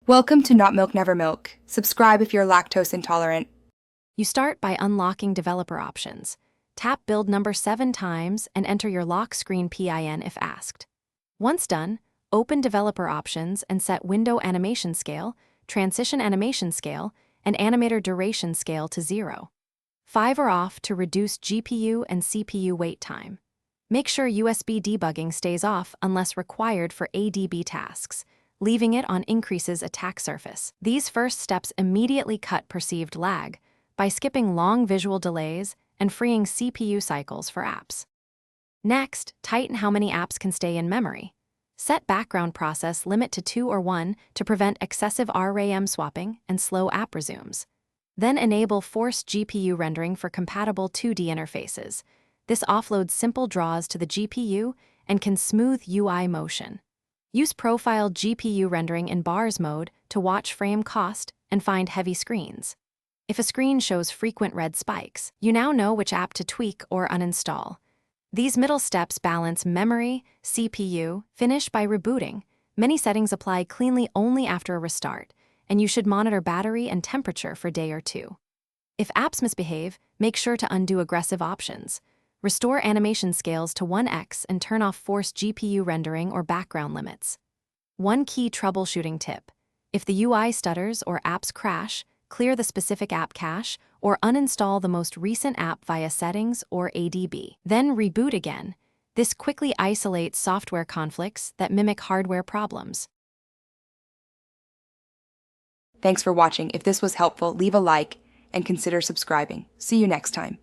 Welcome to Not Milk Never Milk. Subscribe if you're lactose intolerant. You start by unlocking developer options. Tap build number 7 times and enter your lock screen PIN if asked. Once done, open developer options and set window animation scale, transition animation scale, and animator duration scale to 0. 5 are off to reduce GPU and CPU wait time. Make sure USB debugging stays off unless required for ADB tasks. Leaving it on increases attack surface. These first steps immediately cut perceived lag by skipping long visual delays and freeing CPU cycles for apps. Next, tighten how many apps can stay in memory. Set background process limit to 2 or 1 to prevent excessive RAM swapping and slow app resumes. Then enable forced GPU rendering for compatible 2D interfaces. This offloads simple draws to the GPU and can smooth UI motion. Use profile GPU rendering in bars mode to watch frame cost and find heavy screens. If a screen shows frequent red spikes, you now know which app to tweak or uninstall. These middle steps balance memory, CPU, finish by rebooting. Many settings apply cleanly only after a restart, and you should monitor battery and temperature for a day or two. If apps misbehave, make sure to undo aggressive options. Restore animation scales to 1x and turn off forced GPU rendering or background limits. One key troubleshooting tip: if the UI stutters or apps crash, clear the specific app cache or uninstall the most recent app via settings or ADB. Then reboot again. This quickly isolates software conflicts that mimic hardware problems. Thanks for watching. If this was helpful, leave a like and consider subscribing. See you next time.